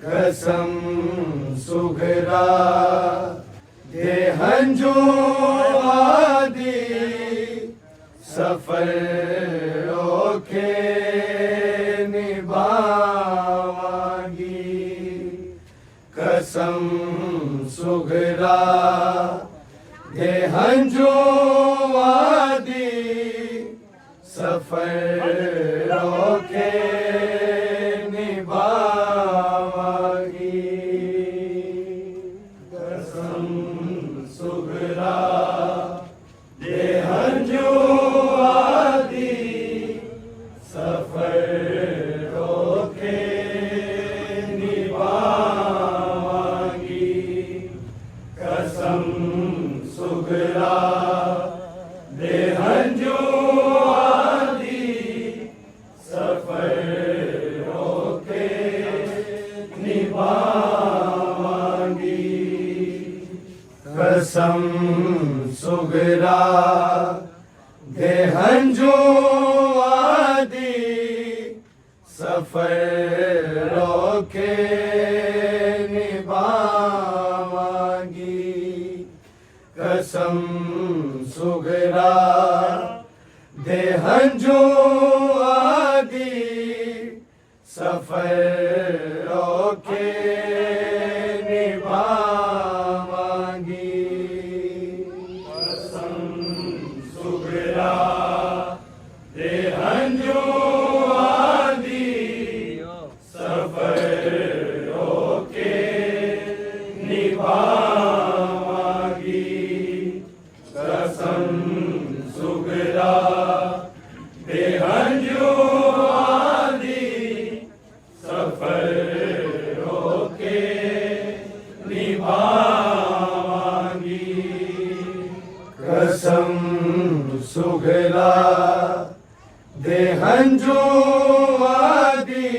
कसम सुघरा दे हंजो आदि सफर ओखे निभावांगी। कसम सुघरा दे हंजो आदि सफर ओखे कसम सुघरा दे हंजो आदि सफर ओखे निभावांगी। कसम सुघरा दे हंजो आदि सफर ओखे कसम सुघरा दे हंजो आदि सफर ओखे निभावांगी। कसम सुघरा दे हंजो आदि सफर ओखे कसम सुघरा दे हंजो आदि सफर ओखे निभावांगी। कसम सुघरा दे हंजो आदि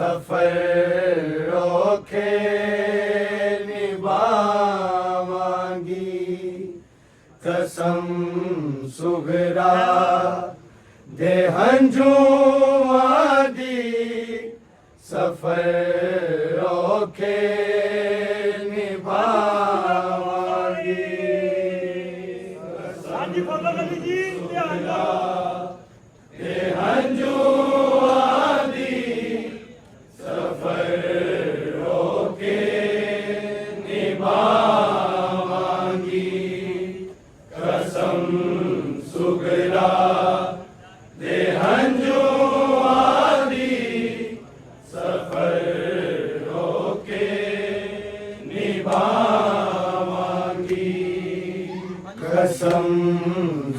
सफर ओखे निभावांगी। कसम सुघरा दे हंजो आदि सफर ओखे निभावांगी। कसम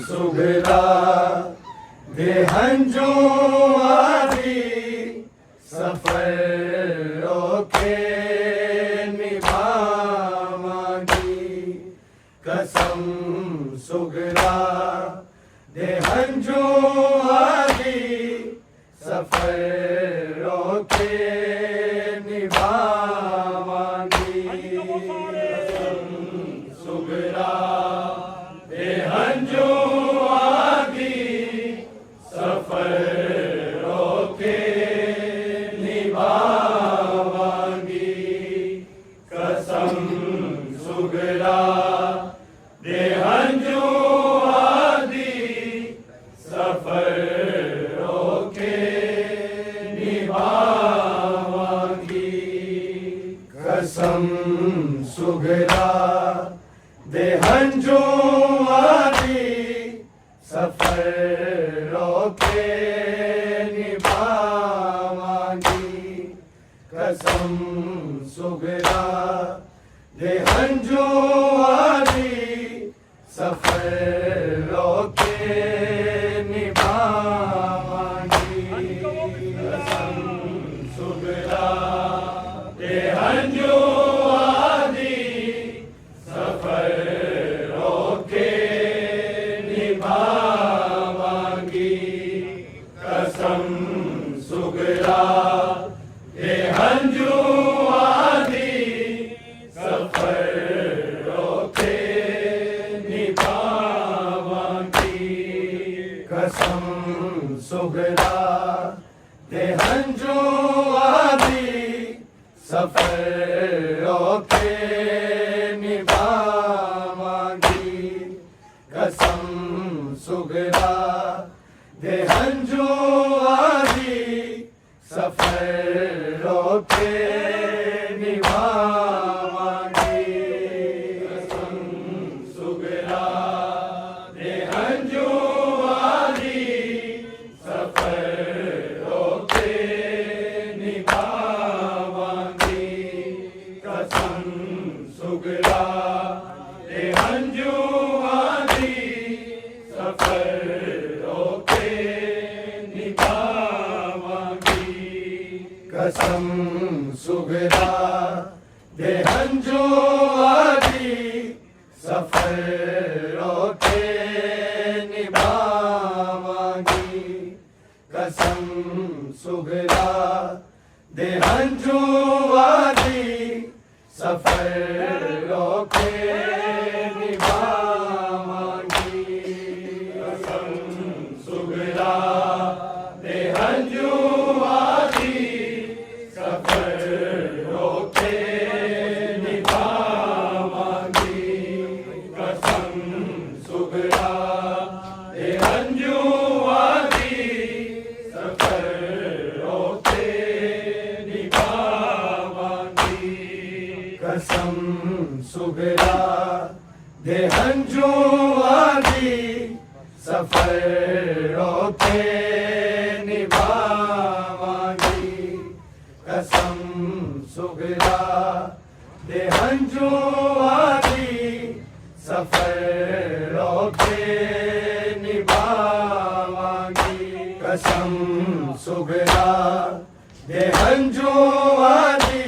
सुघरा दे हंजो आदि सफर ओखे निभावांगी। कसम सुघरा दे हंजो आदि सफर ओखे निभावांगी। कसम सुघरा दे हंजो आदि सफर ओखे निभावांगी। कसम सुघरा दे हंजो आदि सफर ओखे निभावांगी। कसम सुघरा दे हंजो आदि सफर ओखे निभावांगी। कसम सुघरा दे हंजो आदि सफर होके निभावांगी कसम सुगरा दे हंजू आदि सफर होके निभावांगी कसम सुगरा दे हंजू आदि सफर होके निभावांगी कसम सुगरा दे हंजू आदि सफर होके निभावांगी कसम सुगरा दे हंजू आदि सफर होके निभावांगी कसम सुगरा दे हंजू आदि सफर होके निभावांगी कसम सुगरा दे हंजू आदि सफर होके निभावांगी कसम सुगरा दे हंजू आदि सफर होके निभावांगी कसम सुगरा दे हंजू आदि सफर होके निभावांगी कसम सुगरा दे हंजू आदि सफर होके निभावांगी कसम सुगरा दे हंजू आदि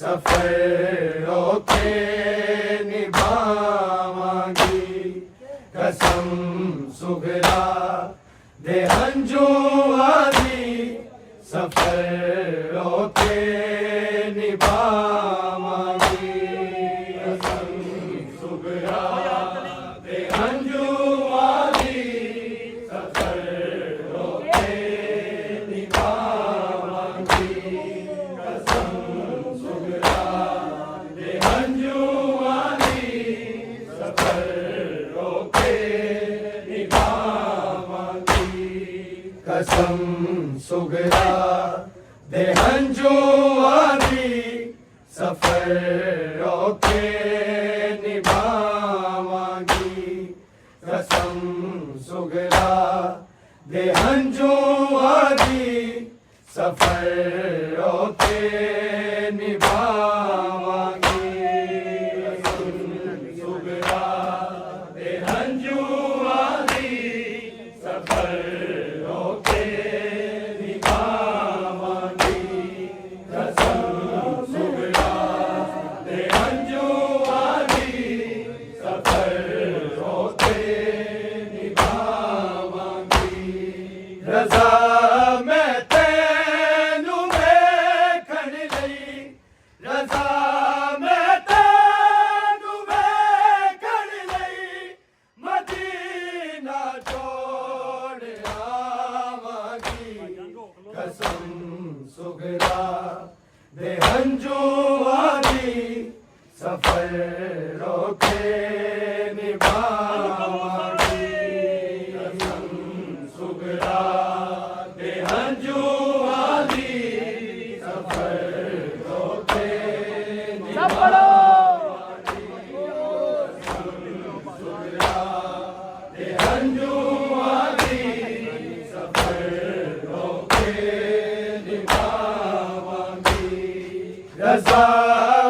सफर होके निभावांगी कसम सुगरा दे हंजू आदि सफर होके निभावांगी कसम सुगरा दे हंजू आदि सफर होके निभावांगी कसम सुगरा दे हंजू आदि सफर होके निभावांगी कसम सुगरा दे हंजू आदि सफर होके निभावांगी कसम सुगरा दे हंजू आदि सफर होके निभावांगी कसम सुगरा दे हंजू आदि सफर होके निभावांगी कसम सुगरा दे हंजू आदि सफर होके निभावांगी रजा मैं तैनू वेखण लई रजा मैं तैनू वेखण लई मदीना छोड़ आवांगी कसम सुगरा दे हंजू आदि सफर होके निभावांगी कसम सुगरा दे हंजू आदि सफर होके निभावांगी कसम सुगरा दे हंजू आदि सफर होके निभावांगी रजा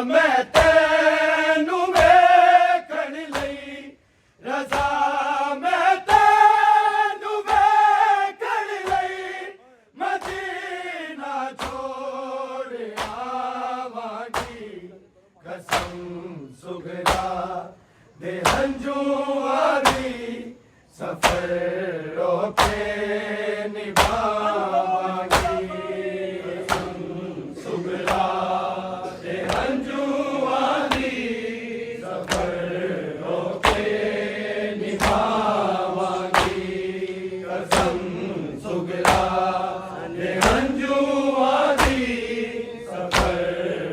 मैं तैनू वेखण लई रजा मैं तैनू वेखण लई मदीना छोड़ आवांगी कसम सुगरा दे हंजू आदि सफर होके निभावांगी कसम सुगरा दे हंजू आदि सफर होके निभावांगी कसम सुगरा दे हंजू आदि सफर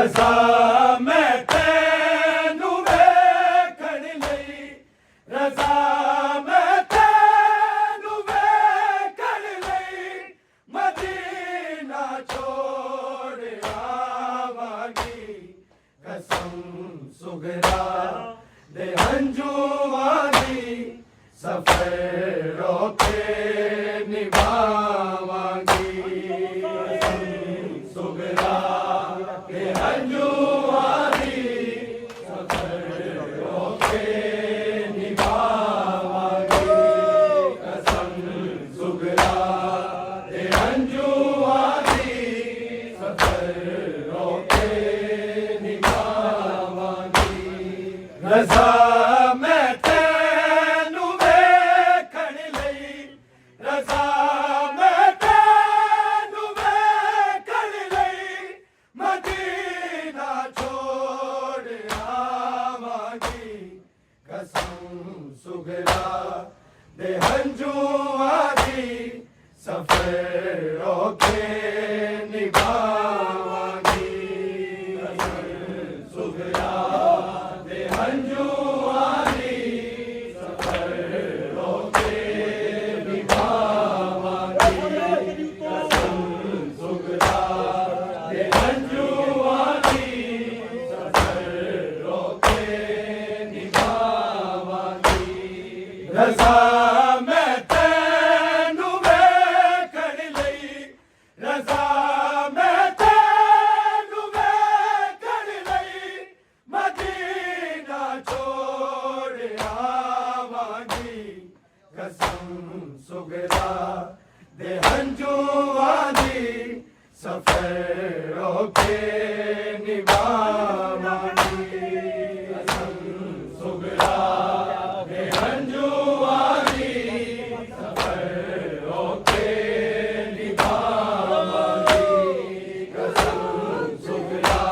रज़ा मैं तैनू वेखण लई रज़ा मैं तैनू वेखण लई मदीना छोड़ आवांगी कसम सुगरा दे हंजुआं दी सफर रोके निभावांगी कसम सुगरा दे हंजुआं दी सफर रोके निभावांगी कसम सुगरा दे हंजुआं दी सफर रोके निभावांगी रज़ा मैं तैनू वेखण लई रज़ा मैं तैनू वेखण लई मदीना छोड़ आवांगी कसम सुगरा दे हंजुआं दी सफर रोके निभावांगी कसम सुगरा दे हंजुआं दी सफर रोके निभावांगी कसम सुगरा दे हंजुआं दी सफर रोके निभावांगी रज़ा मैं तैनू वेखण लई रज़ा मैं तैनू वेखण लई मदीना छोड़ आवांगी कसम सुगरा दे हंजुआं दी सफर रोके निभावांगी कसम सुगरा दे हंजुआं दी सफर रोके निभावांगी कसम सुगरा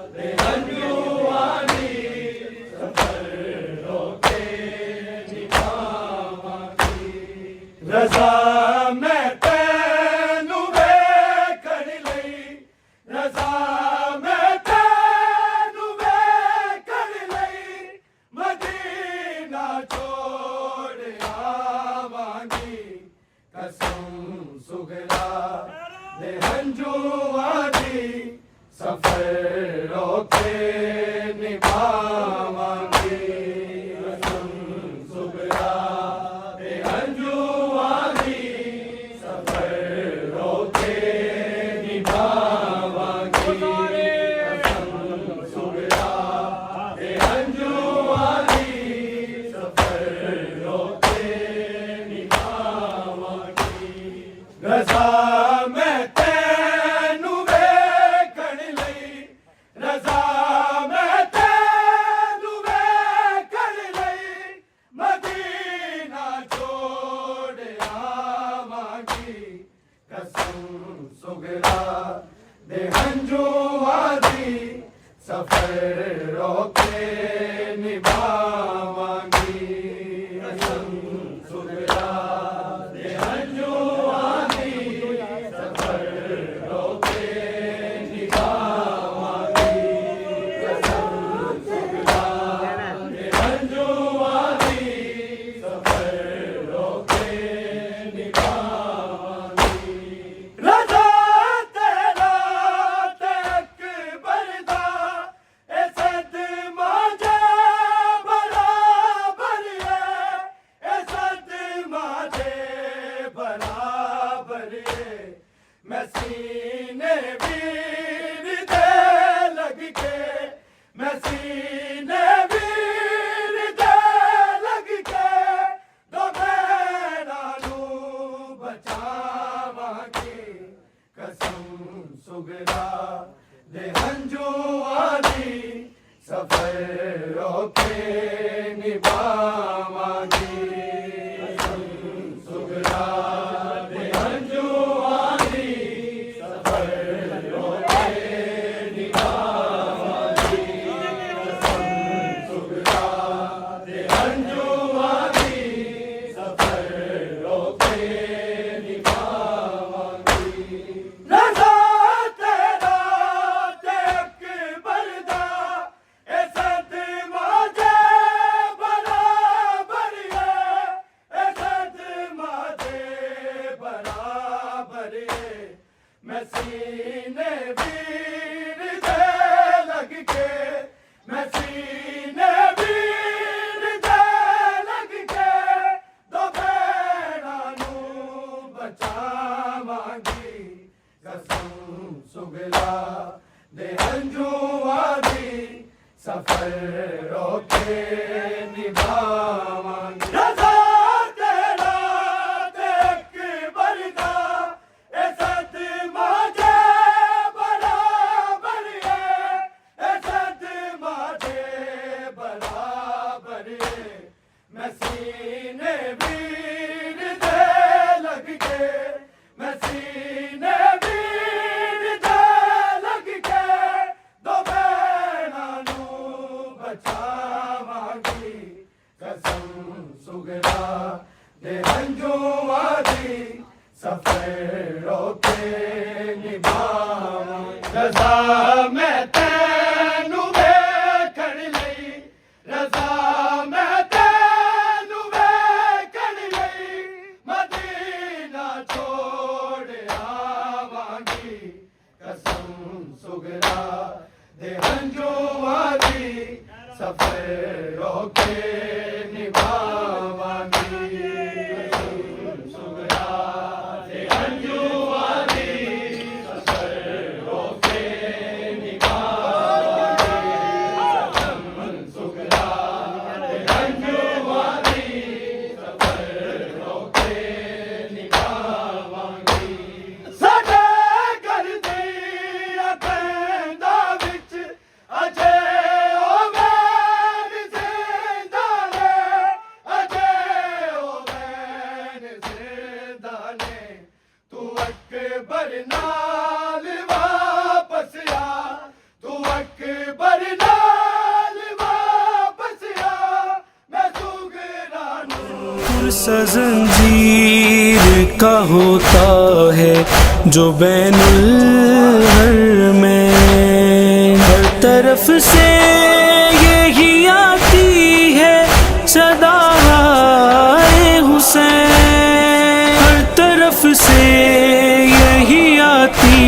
दे हंजुआं दी सफर रोके निभावांगी रज़ा मैं तैनू वेखण लई रज़ा मैं तैनू वेखण लई मदीना छोड़ आवांगी कसम सुगरा दे हंजुआं दी सफर रोके निभावांगी कसम सुगरा दे हंजुआं दी सफर रोके निभावांगी कसम सुगरा दे हंजुआं दी सफर रोके निभावांगी रज़ा मैं तैनू वेखण लई रज़ा मैं तैनू वेखण लई मदीना छोड़ आवांगी कसम सुगरा दे हंजुआं दी सफर रोके निभावांगी कसम सुगरा दे हंजुआं दी सफर रोके निभावांगी कसम सुगरा दे हंजुआं दी सफर रोके निभावांगी रज़ा तेरा ते अकबर दा ए सदमा जे बराबर है ए सदमा जे बराबर है मैं सीने वीर दे लग के मैं सीने वीर दे लग के दो भैणां नू बचावांगी कसम सुगरा दे हंजुआं दी सफर रोके निभावांगी कसम सुगरा दे हंजुआं दी सफर रोके निभावांगी कसम सुगरा दे हंजुआं दी सफर रोके निभावांगी रज़ा तेरा ते सफरों के निभावांगे। रज़ा तेरा देख बरदा ए सदमा जे बराबर है, ए सदमा जे बराबर है। मैं सीने वीर दे लग के, मैं सीने वीर दे लग के दो भैणां नूं बचावांगी। कसम सुगरा दे हंझूआं दी सफरों के निभावांगी। रज़ा मैं तैनूं वेखण लई, रज़ा मैं तैनूं वेखण लई मदीना छोड़ आवांगी। कसम सुगरा दे हंझूआं दी सफरों के निभावांगी। कसम सुगरा दे हंझूआं दी सफरों के निभावांगी। कसम सुगरा दे हंझूआं दी सफरों के निभावांगी। साडे घर दी अखंदा विच अजे ओ वैन ज़िंदा ने, अजे ओ वैन ज़िंदा ने। तू अकबर नाल वापस आ, तू अकबर नाल वापस आ। मैं सुगरा नूं सा जंजीर का होता है जो बैनुल हर में, हर तरफ से यही आती है सदा हाय हुसैन, हर तरफ से यही आती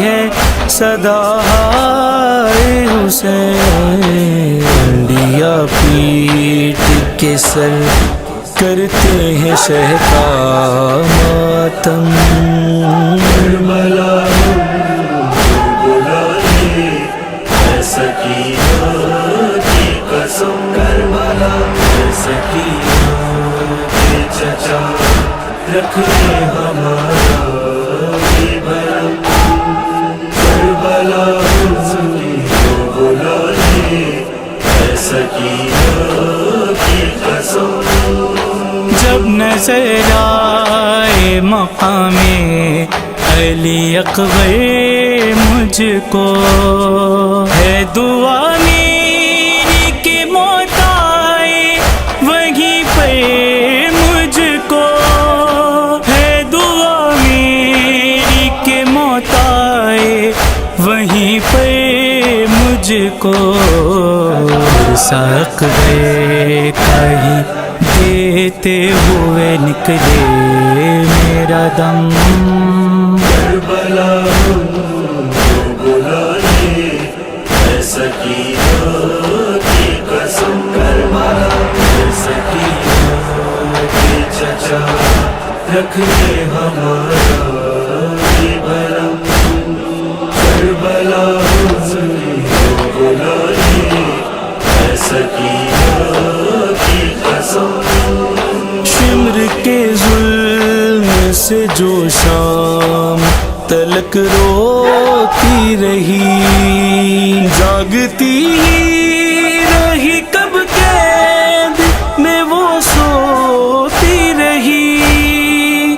है सदा हाय हुसैन। इंडिया पीट के सर करते हैं शहका मातम। करबला बुलाए सकीना की कसम, करबला सकीना के चचा रखिए हमारा भी भरम। करबला बुलाए सकीना की कसम। जब नजर आए मकामे अली अकबर मुझको, है दुआ मेरी कि मौत आए वहीं पर मुझको, है दुआ मेरी कि मौत आए वहीं पर मुझको। साक गए कहीं देते हुए निकले मेरा दम। करबला बुलाए सकीना की कसम, करबला सकीना के चचा रखिए हमारा भी भरम। करबला बुलाए सकीना की कसम। शिमर के जुल्म से जो शाम तलक रोती रही, जागती ही रही कब कैद में वो सोती रही,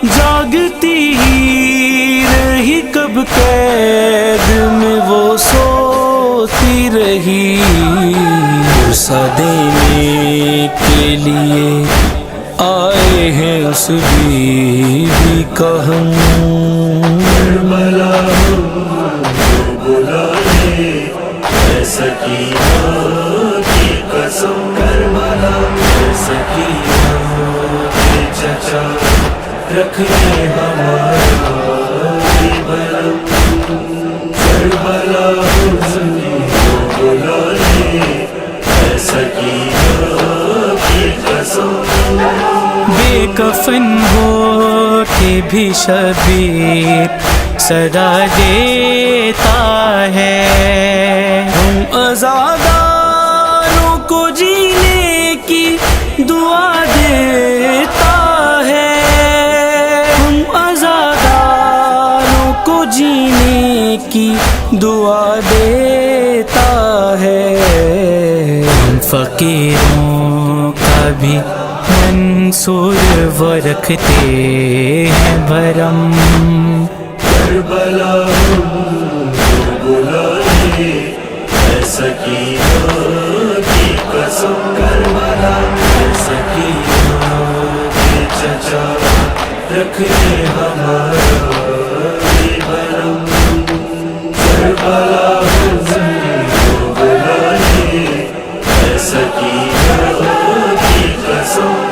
जागती ही रही कब कैद में वो सोती रही। गुस्सा देने के लिए आए हैं उस बीवी का हम। करबला बुलाए सकीना की कसम, करबला सकीना के चचा रखिए हमारा भी भरम। करबला बुलाए सकीना की कसम। बेकफन हो के भी शबीर सदा देता है, हम आज़ादार देता है, हम आज़ादारों को जीने की दुआ देता है। हम फकीरों का भी मंसूर वो रखते हैं भरम। करबला बुलाए सकीना की कसम, करबला सकीना के चचा रखने हमारा भी भरम। करबला बुलाए सकीना की कसम।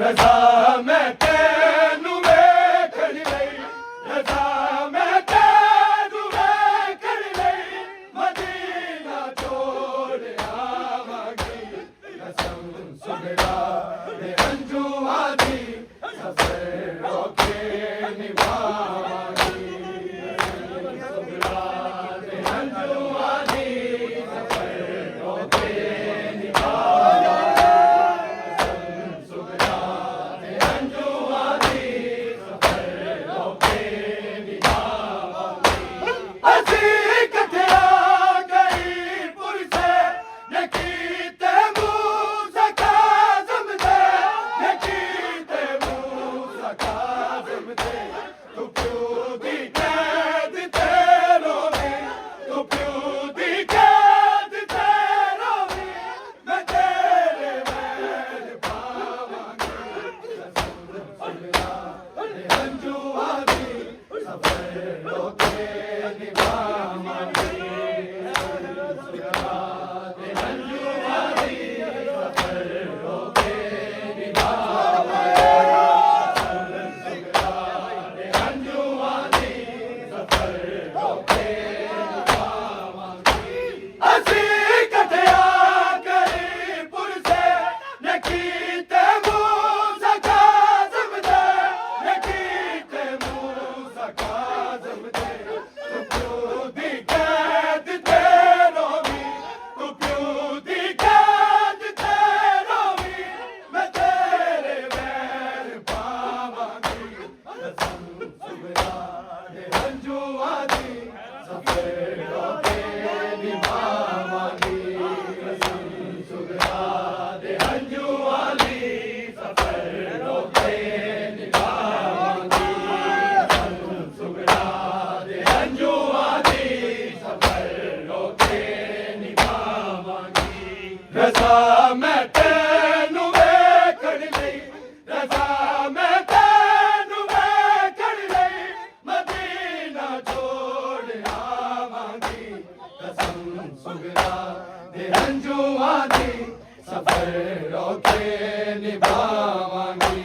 Azam de ਸੁਗਰਾ ਦੇ ਹੰਝੂਆਂ ਦੀ ਸਫਰ ਔਖੇ ਨਿਭਾਵਾਂਗੀ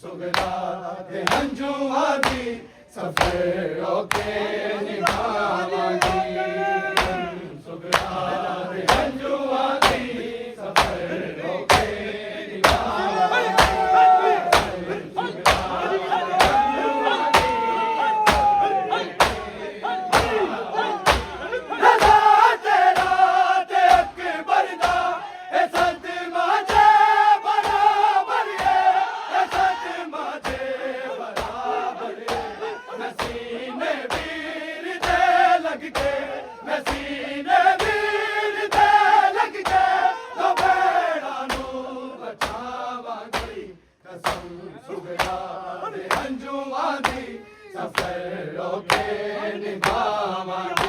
ਸੁਗਰਾ ਦੇ ਹੰਝੂਆਂ ਦੀ ਸਫਰ ਔਖੇ ਹੰਝੂਆਂ ਦੀ ਸਫਰ ਔਖੇ ਨਿਭਾਵਾਂਗੇ